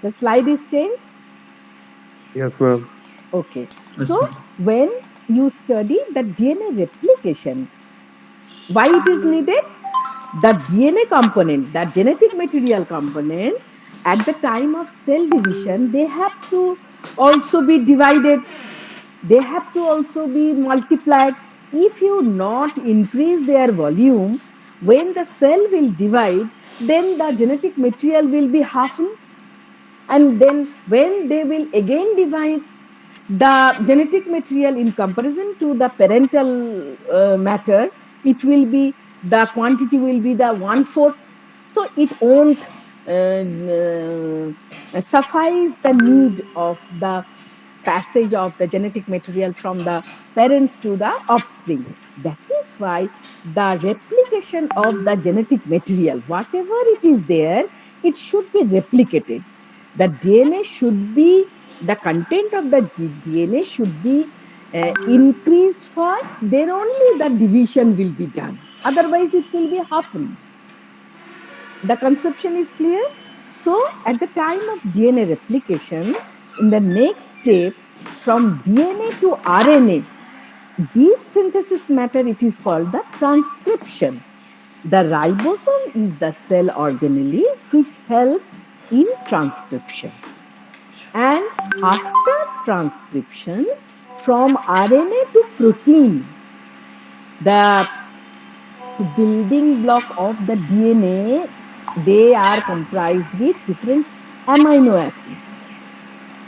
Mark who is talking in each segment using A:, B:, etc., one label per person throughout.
A: The slide is changed?
B: Yes, ma'am.
A: Okay.
C: Yes,
A: So
C: ma'am.
A: when you study the DNA replication, why it is needed? The DNA component, the genetic material component, at the time of cell division, they have to also be divided. They have to also be multiplied. If you not increase their volume, when the cell will divide, then the genetic material will be halved, and then when they will again divide, the genetic material in comparison to the parental matter, it will be, the quantity will be the one fourth. So it won't suffice the need of the passage of the genetic material from the parents to the offspring. That is why the replication of the genetic material, whatever it is there, it should be replicated. The DNA should be, the content of the DNA should be increased first, then only the division will be done. Otherwise, it will be halved. The conception is clear. So, at the time of DNA replication, in the next step, from DNA to RNA, this synthesis matter, it is called the transcription. The ribosome is the cell organelle which help in transcription. And after transcription, from RNA to protein, the building block of the DNA, they are comprised with different amino acids.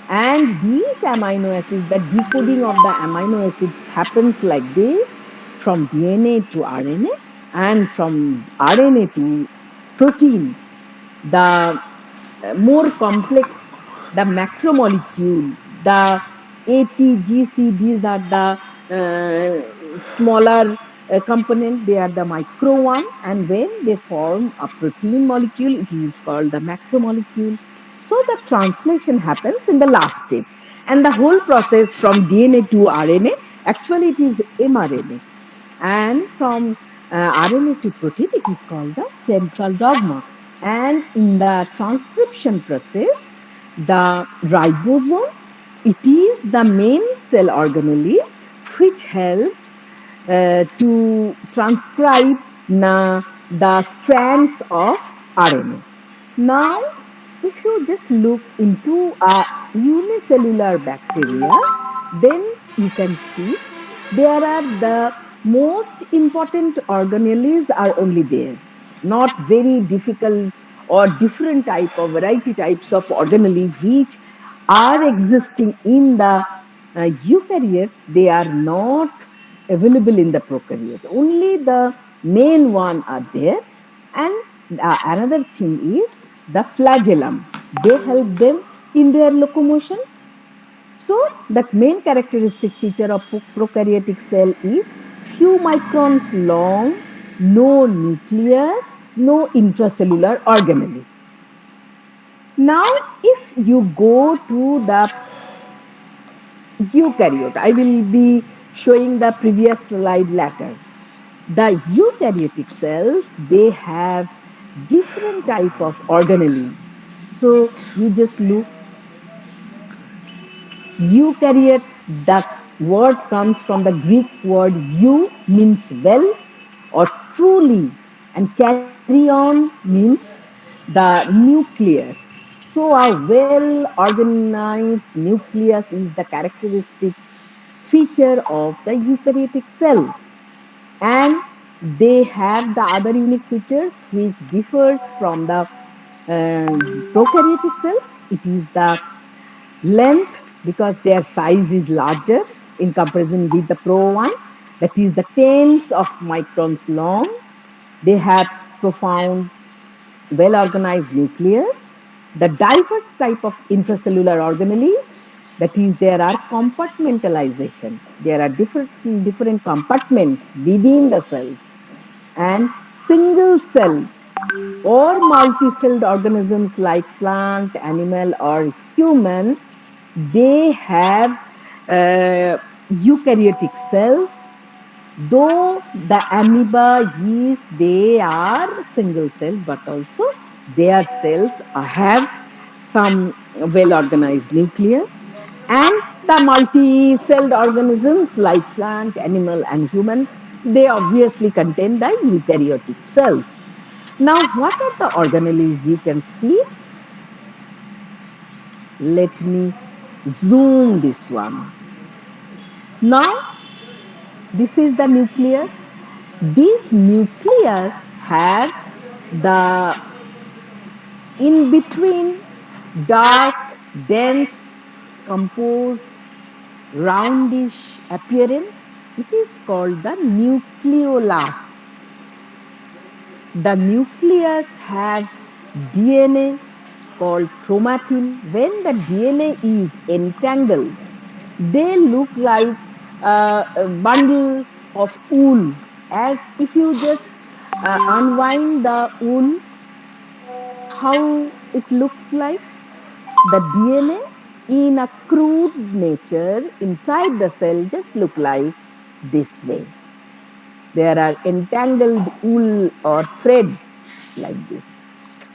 A: And these amino acids, the decoding of the amino acids happens like this, from DNA to RNA and from RNA to protein. The more complex, the macromolecule, the ATGC, these are the smaller component, they are the micro one, and when they form a protein molecule, it is called the macromolecule. So the translation happens in the last step, and the whole process from DNA to RNA, actually it is mRNA, and from RNA to protein, it is called the central dogma. And in the transcription process, the ribosome, it is the main cell organelle which helps to transcribe the strands of RNA. Now, if you just look into a unicellular bacteria, then you can see there are the most important organelles are only there, not very difficult or different type of variety types of organelle which are existing in the eukaryotes. They are not available in the prokaryote. Only the main one are there. And another thing is the flagellum. They help them in their locomotion. So the main characteristic feature of prokaryotic cell is few microns long, no nucleus, no intracellular organelle. Now, if you go to the eukaryote, I will be showing the previous slide later. The eukaryotic cells, they have different type of organelles. So you just look, eukaryotes, the word comes from the Greek word eu means well or truly, and carry on means the nucleus. So a well organized nucleus is the characteristic feature of the eukaryotic cell. And they have the other unique features which differs from the prokaryotic cell. It is the length, because their size is larger in comparison with the pro one, that is the tens of microns long. They have profound, well organized nucleus. The diverse type of intracellular organelles, that is, there are compartmentalization. There are different compartments within the cells. And single cell or multi-celled organisms like plant, animal, or human, they have eukaryotic cells. Though the amoeba, yeast, they are single cell, but also their cells have some well organized nucleus, and the multi celled organisms like plant, animal, and humans, they obviously contain the eukaryotic cells. Now, what are the organelles you can see? Let me zoom this one. Now, this is the nucleus. This nucleus have the in between dark, dense, composed, roundish appearance. It is called the nucleolus. The nucleus have DNA called chromatin. When the DNA is entangled, they look like bundles of wool. As if you just unwind the wool, how it looked like the DNA in a crude nature inside the cell just look like this way. There are entangled wool or threads like this.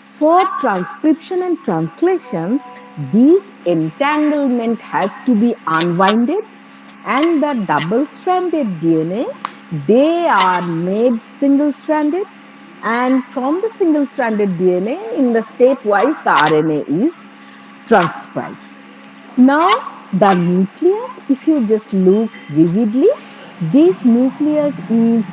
A: For transcription and translations, this entanglement has to be unwinded, and the double stranded DNA, they are made single stranded, and from the single stranded DNA in the stepwise the RNA is transcribed. Now, the nucleus, if you just look vividly, this nucleus is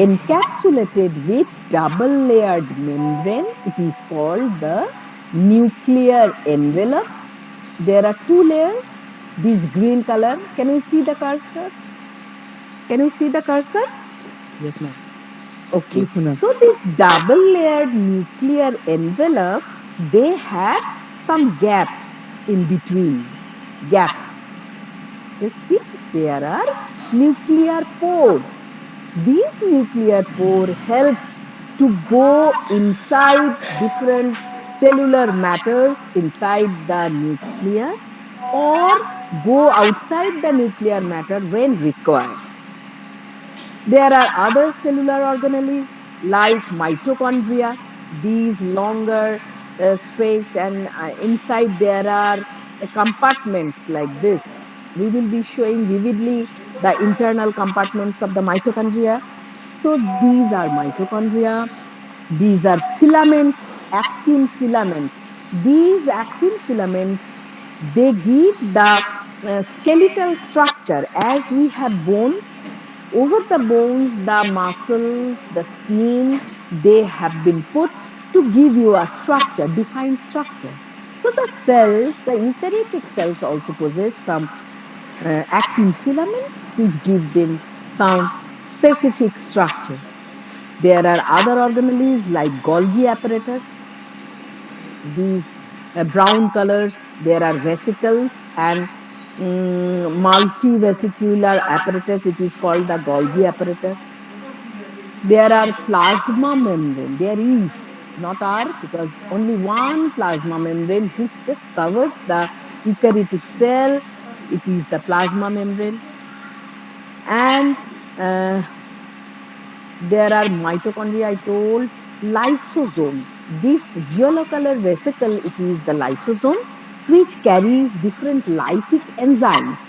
A: encapsulated with double layered membrane. It is called the nuclear envelope. There are two layers. This green color, can you see the cursor? Can you see the cursor?
B: Yes, ma'am.
A: Okay.
B: Yes, ma'am.
A: So this double layered nuclear envelope, they have some gaps in between. Gaps. Just see, there are nuclear pore. This nuclear pore helps to go inside different cellular matters inside the nucleus or go outside the nuclear matter when required. There are other cellular organelles like mitochondria, these longer stretched, and inside there are compartments like this. We will be showing vividly the internal compartments of the mitochondria. So these are mitochondria. These are filaments, actin filaments. These actin filaments, they give the skeletal structure. As we have bones, over the bones, the muscles, the skin, they have been put to give you a structure, defined structure. So the cells, the eukaryotic cells also possess some actin filaments which give them some specific structure. There are other organelles like Golgi apparatus. These brown colors, there are vesicles and multivesicular apparatus. It is called the Golgi apparatus. There are plasma membrane. There is, not are, because only one plasma membrane which just covers the eukaryotic cell. It is the plasma membrane. And there are mitochondria, I told, lysosome. This yellow color vesicle, it is the lysosome, which carries different lytic enzymes.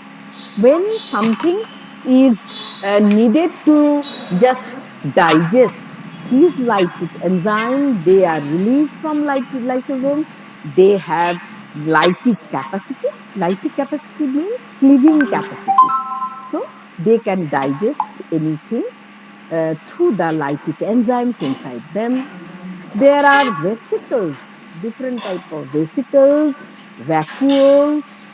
A: When something is needed to just digest, these lytic enzymes, they are released from lysosomes. They have lytic capacity. Lytic capacity means cleaving capacity. So they can digest anything through the lytic enzymes inside them. There are vesicles, different type of vesicles, vacuoles,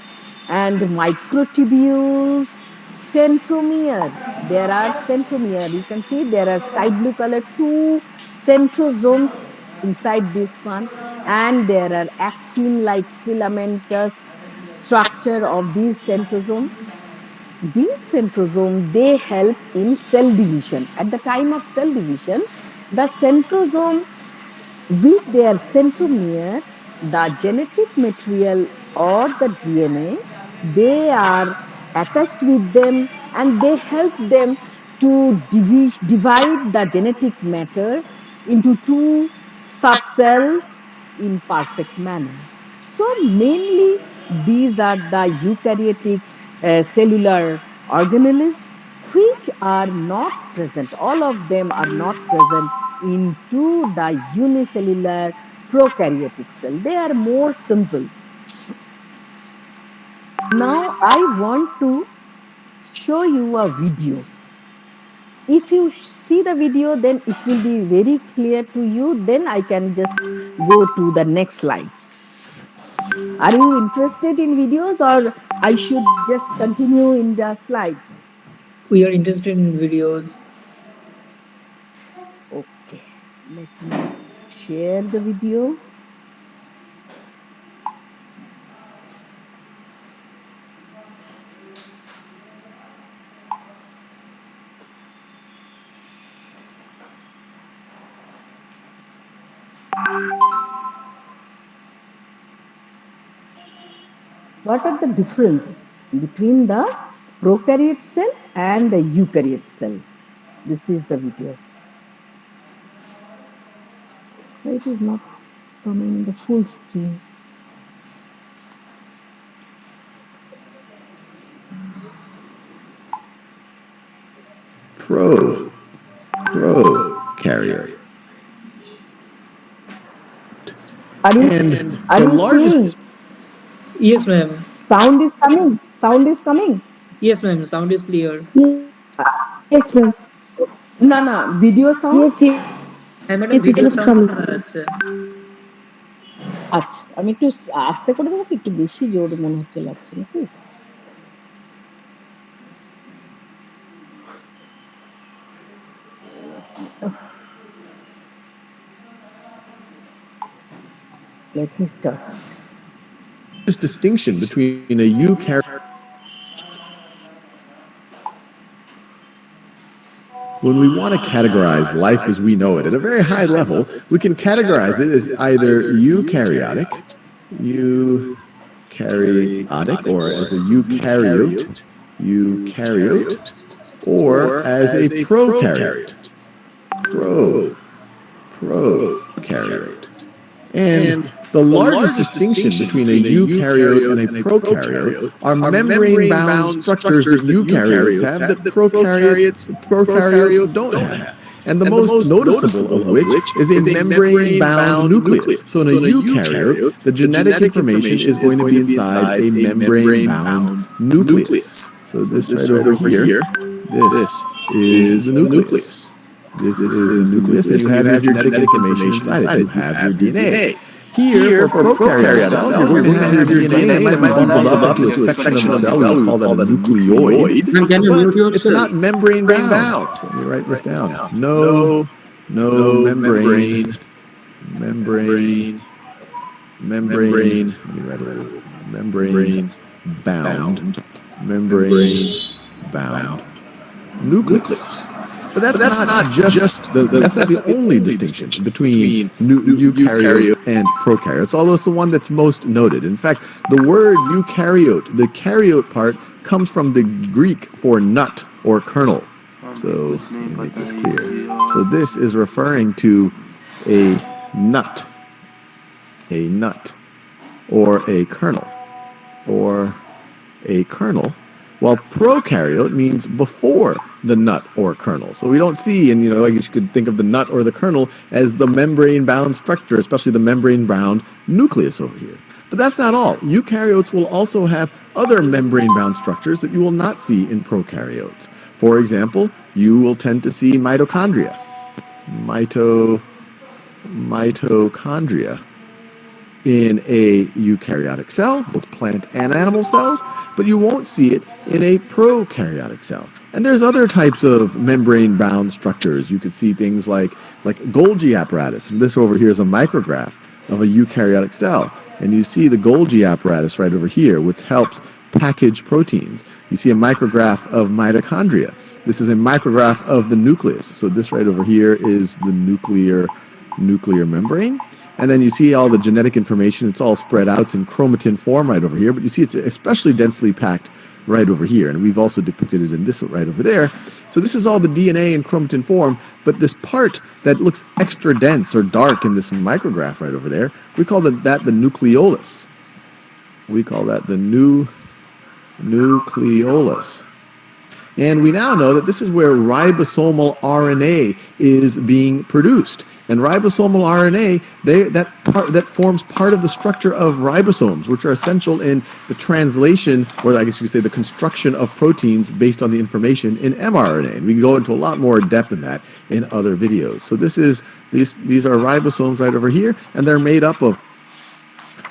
A: and microtubules, centromere. There are centromere. You can see there are sky blue color two centrosomes inside this one, and there are actin-like filamentous structure of these centrosome. These centrosome, they help in cell division. At the time of cell division, the centrosome with their centromere, the genetic material or the DNA, they are attached with them and they help them to divide the genetic matter into two subcells in perfect manner. So mainly these are the eukaryotic cellular organelles which are not present. All of them are not present into the unicellular prokaryotic cell. They are more simple. Now I want to show you a video. If you see the video, then it will be very clear to you. Then I can just go to the next slides. Are you interested in videos, or I should just continue in the slides?
B: We are interested in videos.
A: Okay, let me share the video. What are the difference between the prokaryote cell and the eukaryote cell? This is the video. It is not coming in the full screen.
C: Prokaryote.
A: Are you seeing?
B: Yes, ma'am.
A: Sound is coming. Sound is coming.
B: Yes, ma'am. Sound is clear.
D: Yes, ma'am.
A: No, no. Video sound.
B: হ্যাঁ madam video sound শোনা যাচ্ছে
A: আচ্ছা আমি একটু আস্তে করে দেবো কি একটু বেশি জোর মনে হচ্ছে লাগছে নাকি Let me start.
C: This distinction between a eukaryote. When we want to categorize life as we know it at a very high level, we can categorize it as either eukaryotic, or as a eukaryote, or as a prokaryote. Prokaryote. And the largest distinction between a eukaryote and a prokaryote are membrane-bound structures that eukaryotes have that prokaryotes don't have. And the most noticeable of which is a membrane-bound nucleus. So in a eukaryote, the genetic information is going to be inside a membrane-bound nucleus. So this right over here, this is the nucleus. This is the nucleus, and you have your genetic information inside it. You have your DNA. Here, for prokaryotic cells, you're going to have your DNA, and it might be bundled up into a section of the cell. We call that a nucleoid. But it's not membrane-bound. So let me write this down. No membrane. Let me write it. Membrane-bound nucleus. But that's not just that's not the only distinction between eukaryotes and prokaryotes, although it's the one that's most noted. In fact, the word eukaryote, the karyote part, comes from the Greek for nut or kernel. So let me make this clear. So this is referring to a nut, or a kernel, while prokaryote means before the nut or kernel. So we don't see, and I guess you could think of the nut or the kernel as the membrane-bound structure, especially the membrane-bound nucleus over here. But that's not all. Eukaryotes will also have other membrane-bound structures that you will not see in prokaryotes. For example, you will tend to see mitochondria. Mitochondria in a eukaryotic cell, both plant and animal cells, but you won't see it in a prokaryotic cell. And there's other types of membrane-bound structures. You could see things like Golgi apparatus. And this over here is a micrograph of a eukaryotic cell. And you see the Golgi apparatus right over here, which helps package proteins. You see a micrograph of mitochondria. This is a micrograph of the nucleus. So this right over here is the nuclear membrane. And then you see all the genetic information. It's all spread out. It's in chromatin form right over here. But you see it's especially densely packed right over here. And we've also depicted it in this right over there. So this is all the DNA in chromatin form, but this part that looks extra dense or dark in this micrograph right over there, we call that the nucleolus. We call that the nucleolus. And we now know that this is where ribosomal RNA is being produced. And ribosomal RNA, that forms part of the structure of ribosomes, which are essential in the translation, or I guess you could say the construction of proteins based on the information in mRNA. And we can go into a lot more depth in that in other videos. So these are ribosomes right over here, and they're made up of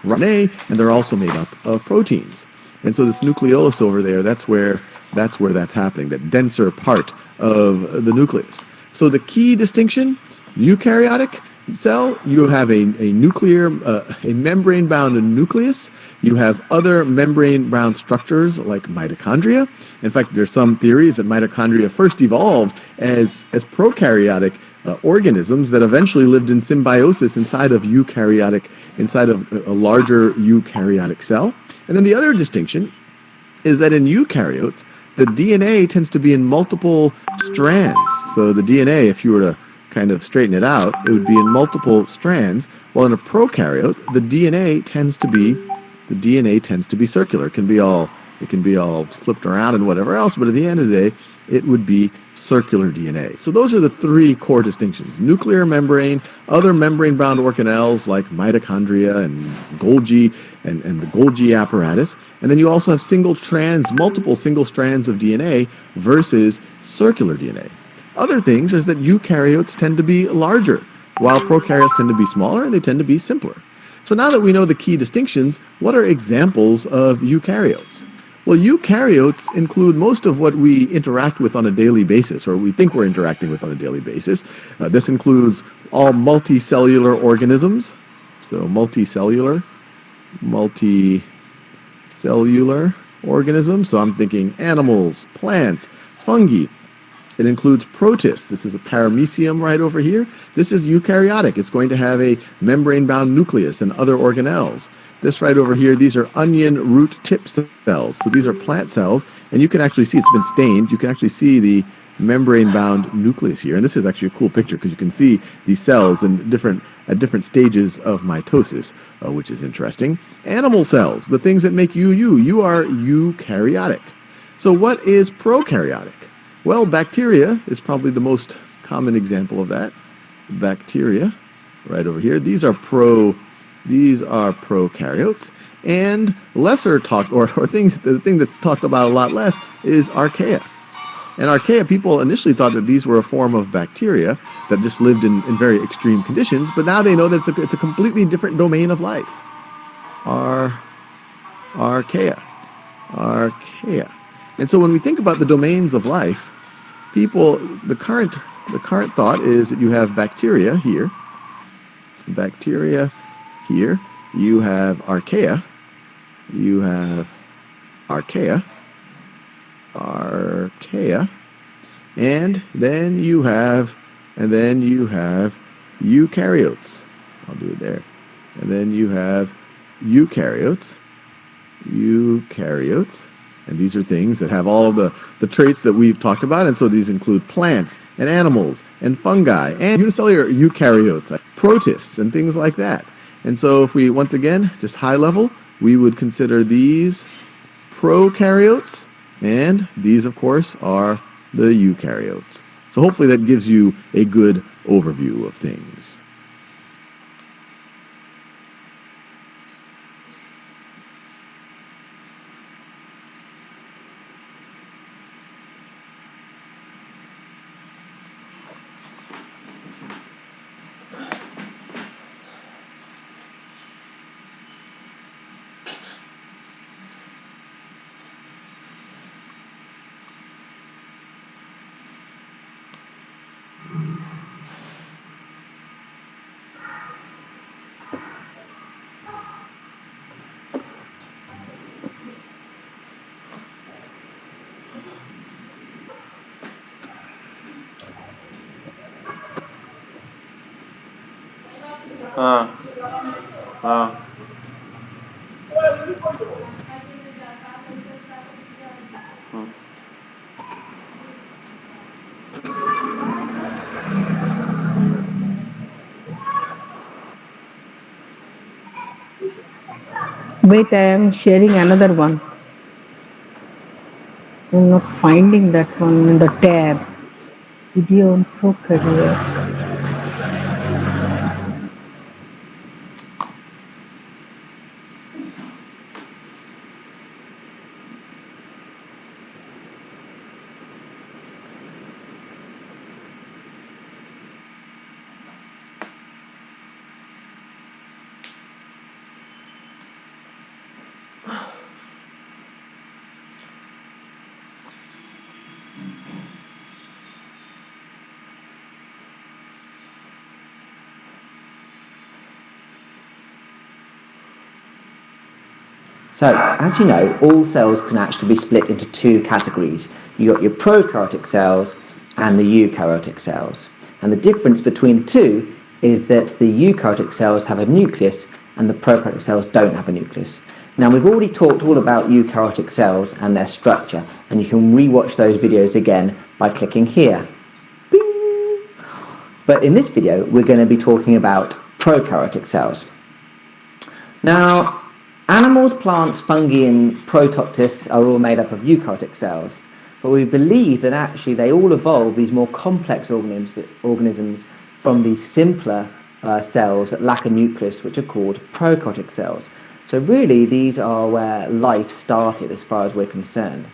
C: RNA, and they're also made up of proteins. And so this nucleolus over there, that's where that's happening, that denser part of the nucleus. So the key distinction, eukaryotic cell, you have a membrane-bound nucleus. You have other membrane-bound structures like mitochondria. In fact, there's some theories that mitochondria first evolved as prokaryotic organisms that eventually lived in symbiosis inside of a larger eukaryotic cell. And then the other distinction is that in eukaryotes, the DNA tends to be in multiple strands. So the DNA, if you were to kind of straighten it out, it would be in multiple strands. While in a prokaryote, the DNA tends to be circular. It can be all flipped around and whatever else, but at the end of the day, it would be circular DNA. So those are the three core distinctions: nuclear membrane, other membrane-bound organelles like mitochondria and Golgi and the Golgi apparatus, and then you also have multiple single strands of DNA versus circular DNA. Other things is that eukaryotes tend to be larger, while prokaryotes tend to be smaller and they tend to be simpler. So now that we know the key distinctions, what are examples of eukaryotes? Well, eukaryotes include most of what we interact with on a daily basis, or we think we're interacting with on a daily basis. This includes all multicellular organisms. So multicellular organisms. So I'm thinking animals, plants, fungi. It includes protists. This is a paramecium right over here. This is eukaryotic. It's going to have a membrane-bound nucleus and other organelles. This right over here, these are onion root tip cells. So these are plant cells, and you can actually see it's been stained. You can actually see the membrane-bound nucleus here. And this is actually a cool picture because you can see these cells at different stages of mitosis, which is interesting. Animal cells, the things that make you are eukaryotic. So what is prokaryotic? Well, bacteria is probably the most common example of that. Bacteria, right over here. These are prokaryotes. And lesser talk, or things, the thing that's talked about a lot less is Archaea. And Archaea, people initially thought that these were a form of bacteria that just lived in very extreme conditions, but now they know that it's a completely different domain of life. Archaea. And so when we think about the domains of life, the current thought is that you have bacteria here. You have Archaea. And then you have eukaryotes. I'll do it there. And then you have eukaryotes. And these are things that have all of the traits that we've talked about. And so these include plants and animals and fungi and unicellular eukaryotes, like protists and things like that. And so if we, once again, just high level, we would consider these prokaryotes, and these, of course, are the eukaryotes. So hopefully that gives you a good overview of things.
E: हाँ हाँ
A: Wait, I am sharing another one. I'm not finding that one in the tab. Video on Prokaryote.
E: So, as you know, all cells can actually be split into two categories. You've got your prokaryotic cells and the eukaryotic cells. And the difference between the two is that the eukaryotic cells have a nucleus and the prokaryotic cells don't have a nucleus. Now, we've already talked all about eukaryotic cells and their structure, and you can rewatch those videos again by clicking here. Bing! But in this video, we're going to be talking about prokaryotic cells. Now, animals, plants, fungi and prototists are all made up of eukaryotic cells, but we believe that actually they all evolved these more complex organisms from these simpler cells that lack a nucleus, which are called prokaryotic cells. So really these are where life started as far as we're concerned.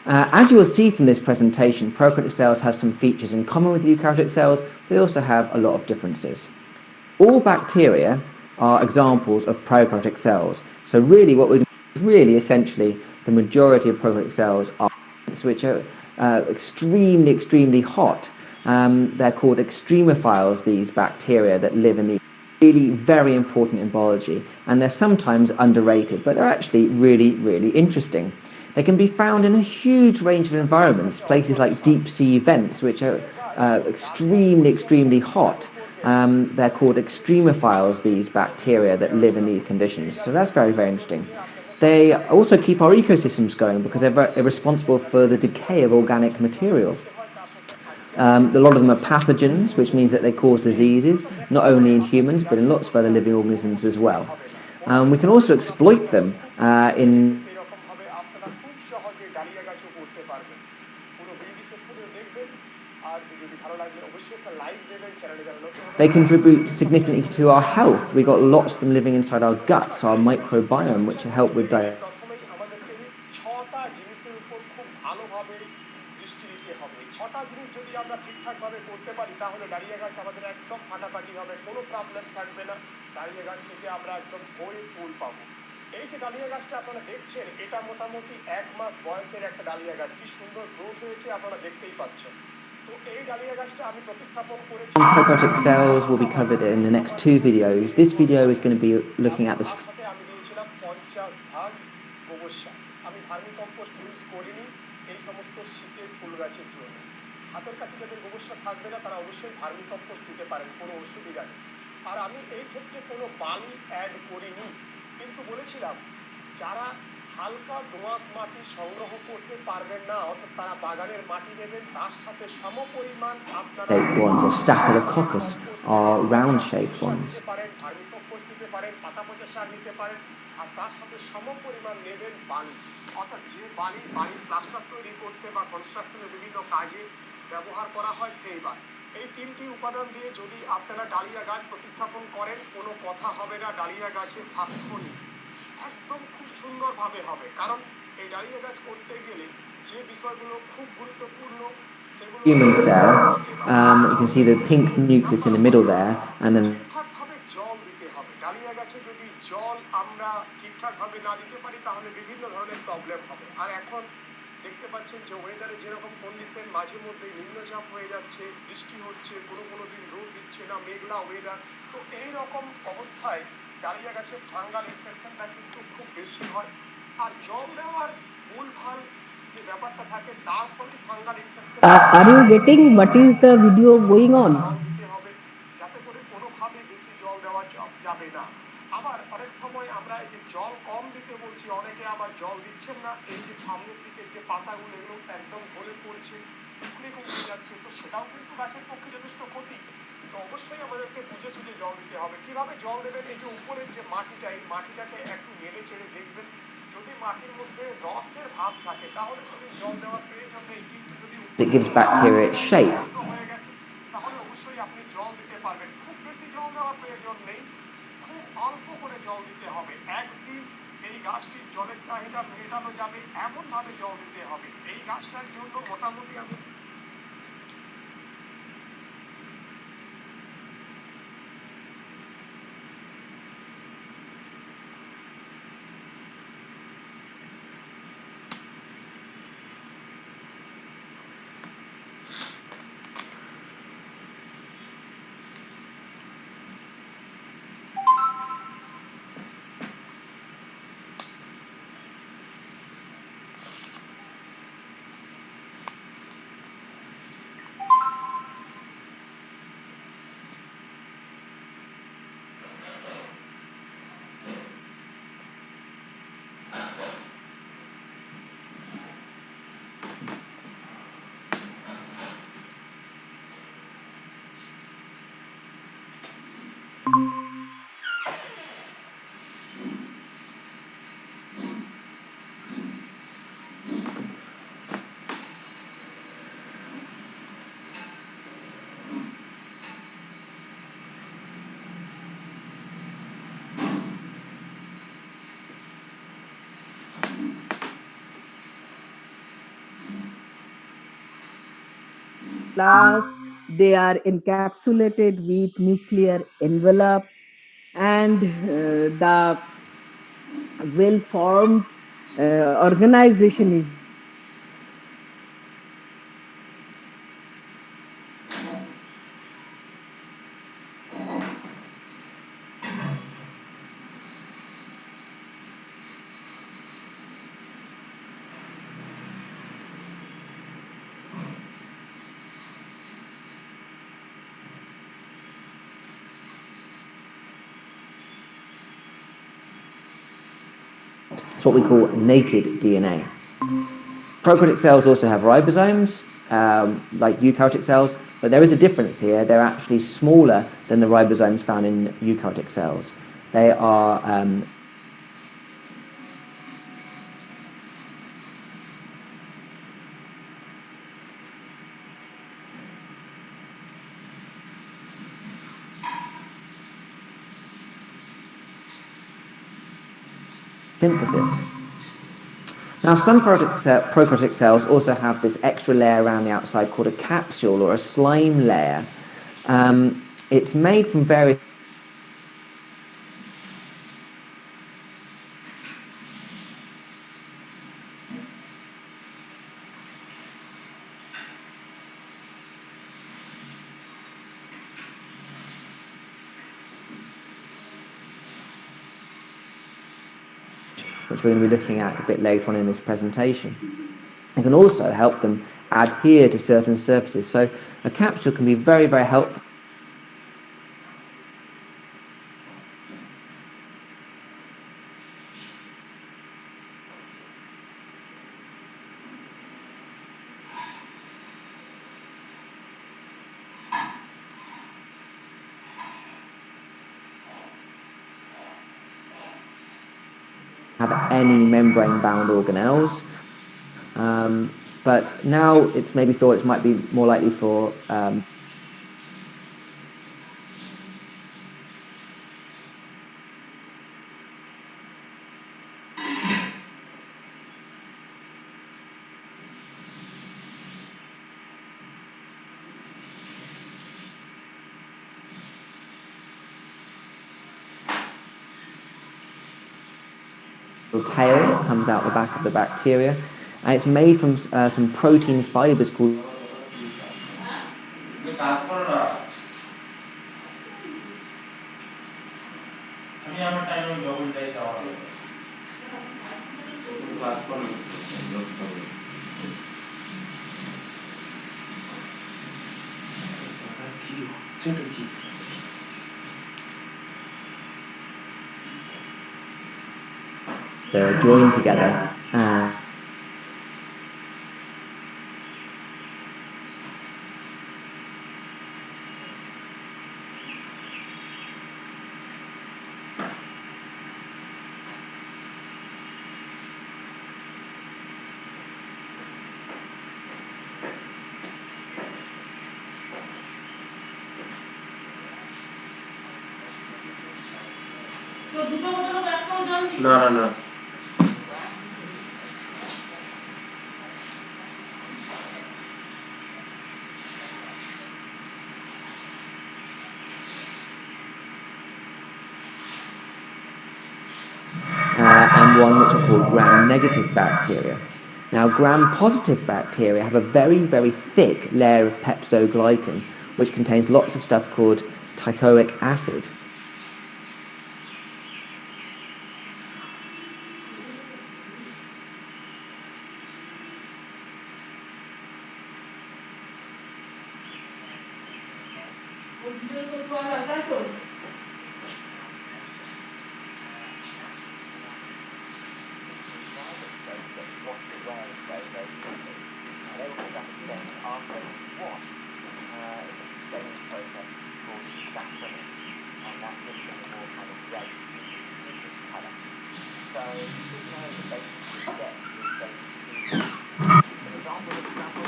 E: As you will see from this presentation, prokaryotic cells have some features in common with eukaryotic cells, but they also have a lot of differences. All bacteria are examples of prokaryotic cells. So really what we're really essentially the majority of prokaryotic cells are which are extremely hot. They're called extremophiles, these bacteria that live in these really very important in biology, and they're sometimes underrated, but they're actually really interesting. They can be found in a huge range of environments, places like deep sea vents, which are extremely hot. They're called extremophiles, these bacteria that live in these conditions. So that's very interesting. They also keep our ecosystems going because they're responsible for the decay of organic material. A lot of them are pathogens, which means that they cause diseases, not only in humans, but in lots of other living organisms as well. We can also exploit them in They contribute significantly to our health. We've got lots of them living inside our guts, our microbiome, which help with diet.
F: এই যে dahlia গাছটা আপনারা দেখছেন, এটা মোটামুটি 1 মাস বয়সের একটা dahlia গাছ। কি সুন্দর গ্রোথ হয়েছে আপনারা দেখতেই পাচ্ছেন। তো এই ডালিয়া গাছটা আমি প্রতিস্থাপন করেছি।
E: Prokaryotic cells will be covered in the next two videos. This video is going to be looking at the
F: আমি দিয়েছিলাম 50 ভাগ গোবর সার। আমি ভার্মি কম্পোস্ট ইউজ করিনি এই সমস্ত শীতের ফুল গাছের জন্য। হাতের কাছে যাদের গোবর সার থাকবে না তারা অবশ্যই ভার্মি কম্পোস্ট দিতে পারেন, কোনো অসুবিধা নেই। আর আমি এই ক্ষেত্রে কোনো বালি অ্যাড করিনি, কিন্তু বলেছিলাম যারা হালকা দোআঁশ মাটি সংগ্রহ করতে পারবেন না, অর্থাৎ তারা বাগানের মাটি দেবেন, তার সাথে সমপরিমাণ আপনারা
E: shaped ones or staphylococcus are round shaped ones.
F: Vermi compost দিতে পারেন, পাতা পচা সার নিতে পারেন, আর তার সাথে সমপরিমাণ নেবেন বালি, অর্থাৎ যে বালি বাড়ির প্লাস্টার তৈরি করতে বা কনস্ট্রাকশনের বিভিন্ন কাজে ব্যবহার করা হয় সেই বালি। এই তিনটি উপাদান দিয়ে যদি আপনারা ডালিয়া গাছ প্রতিস্থাপন করেন, কোনো কথা হবে না ডালিয়া গাছের স্বাস্থ্য নিয়ে, একদম খুব সুন্দরভাবে হবে। কারণ এই ডালিয়া গাছ করতে গেলে যে বিষয়গুলো খুব গুরুত্বপূর্ণ সেগুলো
E: Human cell, you can see the pink nucleus in the middle there, and then
F: ঠিকঠাকভাবে জল দিতে হবে। ডালিয়া গাছে যদি জল আমরা ঠিকঠাকভাবে না দিতে পারি তাহলে বিভিন্ন ধরনের প্রবলেম হবে। আর এখন দেখতে পাচ্ছেন যে ওয়েদারে যেরকম কন্ডিশন, মাঝে মধ্যে নিম্নচাপ হয়ে যাচ্ছে, বৃষ্টি হচ্ছে, কোনো দিন রোদ দিচ্ছে না, মেঘলা ওয়েদার। তো এই রকম অবস্থায় ডালিয়া গাছের ফাঙ্গাল ইনফেকশনটা কিন্তু খুব বেশি হয়। আর জল দেওয়ার ভুলভাল যে ব্যাপারটা থাকে তার ফলে fungal infection.
A: Are you getting what is the video going on?
F: দিতে হবে যাতে করে কোনোভাবে বেশি জল দেওয়া যাবে না। আবার অনেক সময় আমরা এই যে জল কম দিতে বলছি, অনেকে আবার জল দিচ্ছেন না। এই যে সামনের দিকের যে পাতাগুলো এগুলো একদম ঢলে পড়ছে, কুঁকড়ে যাচ্ছে, তো সেটাও কিন্তু গাছের পক্ষে যথেষ্ট ক্ষতি। তো অবশ্যই আমাদেরকে বুঝে সুঝে জল দিতে হবে। কিভাবে জল দেবেন? এই যে উপরের যে মাটিটা, এই মাটিটাকে একটু নেড়ে চেড়ে দেখবেন, যদি মাটির মধ্যে রসের ভাব থাকে তাহলে সেদিন জল দেওয়ার প্রয়োজন নেই, কিন্তু যদি
E: It gives bacteria its shape.
F: হয়ে গেছে তাহলে অবশ্যই আপনি জল দিতে পারবেন। খুব বেশি জল দেওয়ার প্রয়োজন নেই, খুব অল্প করে জল দিতে হবে। একদিন এই গাছটির জলের চাহিদা মেটানো যাবে এমন ভাবে জল দিতে হবে। এই গাছটার জন্য মোটামুটি আমি
A: Plus, they are encapsulated with nuclear envelope, and the well formed organization is
E: It's what we call naked DNA. Prokaryotic cells also have ribosomes, like eukaryotic cells, but there is a difference here. They're actually smaller than the ribosomes found in eukaryotic cells. They are synthesis. Now, some prokaryotic cells also have this extra layer around the outside called a capsule or a slime layer. It's made from various which we're going to be looking at a bit later on in this presentation. It can also help them adhere to certain surfaces. So a capsule can be very, very helpful. Have any membrane-bound organelles. But now it's maybe thought it might be more likely for tail that comes out the back of the bacteria, and it's made from some protein fibers called they're joined together.
F: না না না
E: and one which are called gram-negative bacteria. Now, gram-positive bacteria have a very, very thick layer of peptidoglycan, which contains lots of stuff called teichoic acid.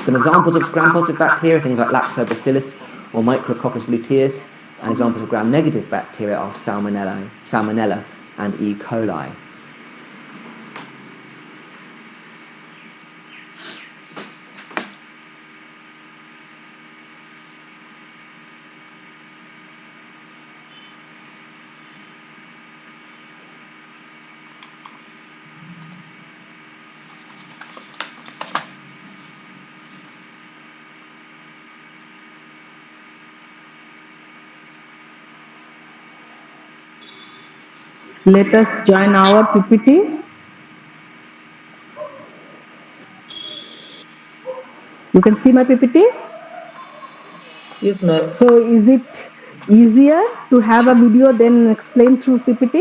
E: Some examples of gram-positive bacteria are things like lactobacillus or micrococcus luteus, and examples of gram-negative bacteria are salmonella and E. coli.
A: Let us join our PPT. You can see my PPT?
B: Yes, ma'am.
A: So is it easier to have a video than explain through PPT?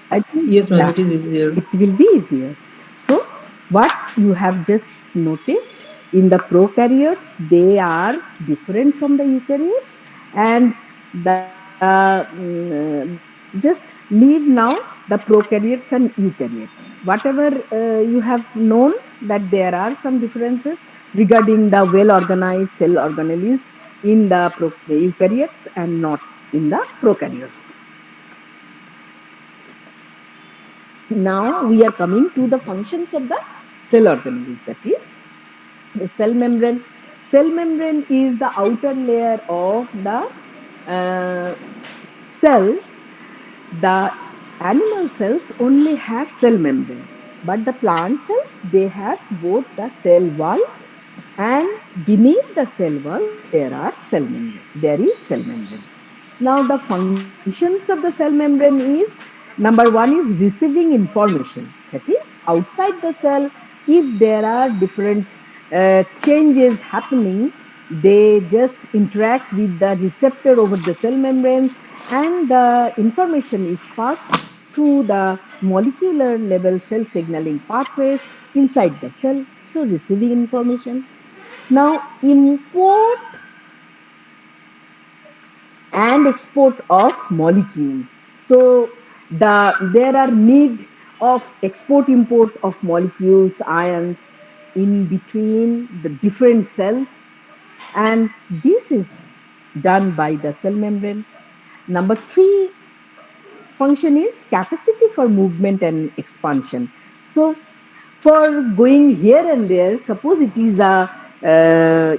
A: I think
B: Yes, ma'am. It is easier.
A: it will be easier. So what you have just noticed in the prokaryotes, they are different from the eukaryotes, and the just leave now the prokaryotes and eukaryotes. Whatever you have known that there are some differences regarding the well-organized cell organelles in the eukaryotes and not in the prokaryotes. Now we are coming to the functions of the cell organelles, that is the cell membrane. Cell membrane is the outer layer of the cells. The animal cells only have cell membrane, but the plant cells, they have both the cell wall, and beneath the cell wall there are cell membrane. There is cell membrane. Now the functions of the cell membrane is, number one is receiving information, that is outside the cell. If there are different changes happening, they just interact with the receptor over the cell membranes, and the information is passed through the molecular level cell signaling pathways inside the cell. So receiving information. Now import and export of molecules. So there are need of export import of molecules, ions in between the different cells, and this is done by the cell membrane. Number 3 function is capacity for movement and expansion. So for going here and there, suppose it is a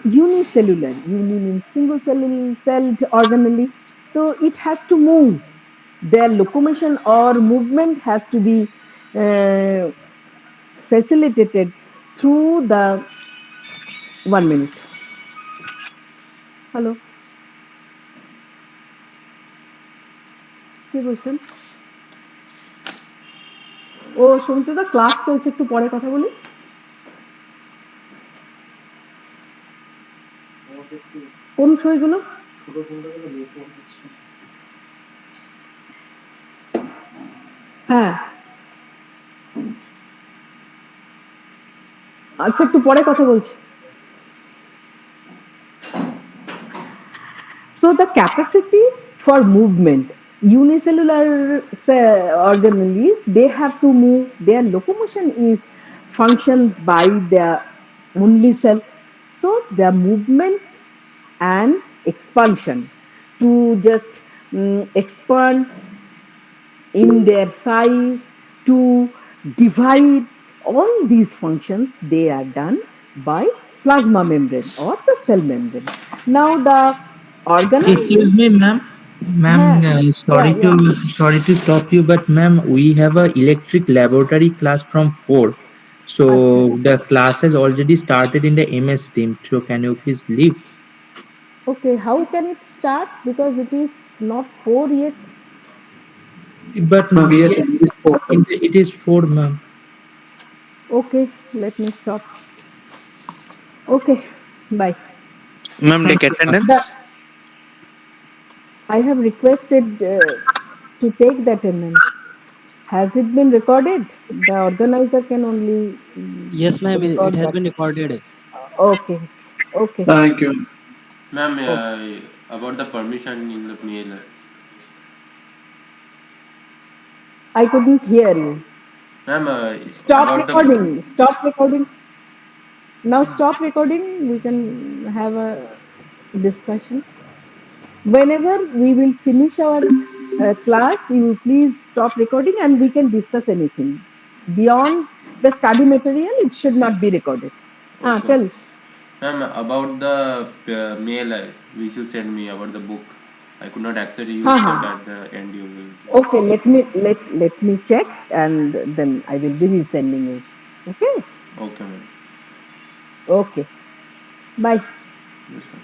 A: unicellular, uni means single celled organelle, so it has to move. Their locomotion or movement has to be facilitated through the 1 minute. Hello, কি বলছেন? ও সমিতদা class চলছে, একটু পরে কথা বলি। কোন সইগুলো? হ্যাঁ, আচ্ছা একটু পরে কথা বলছি। So the capacity for movement, unicellular organelles, they have to move. Their locomotion is functioned by their only cell. So their movement and expansion to just expand in their size, to divide. All these functions, they are done by plasma membrane or the cell membrane. Now the
B: Excuse
A: organization,
B: me, ma'am. Ma'am,
A: yeah, yeah.
B: sorry to stop you, but ma'am, we have a electric laboratory class from 4.
A: Acha.
B: So the class has already started in the MS team. So can you please leave?
A: Okay, how can it start? Because it is not 4 yet.
B: But
E: Yes,
B: yes,
E: ma'am, it is four.
B: it is 4, ma'am.
A: Okay, let me stop. Okay, bye.
C: Ma'am,
B: Thank
C: take
B: you, ma'am.
C: attendance.
A: I have requested to take the attendance. Has it been recorded? The organizer can only
G: Yes, ma'am. It
A: record
G: has
A: that.
G: been recorded.
A: Okay, okay,
E: Thank you.
H: Ma'am,
A: okay.
H: about the permission in the mail.
A: I couldn't hear you.
H: Ma'am,
A: Stop
H: about the
A: recording. Stop recording. Now stop recording. We can have a discussion. Whenever we will finish our class, you please stop recording and we can discuss anything. Beyond the study material, it should not be recorded.
H: okay.
A: Tell.
H: Ma'am, about the mail which you sent me about the book, I could not access. You
A: Ha ha.
H: said at the end you will.
A: Okay, let me check and then I will be resending you. Okay?
H: Okay, ma'am.
A: Okay. Bye.
H: Yes, ma'am.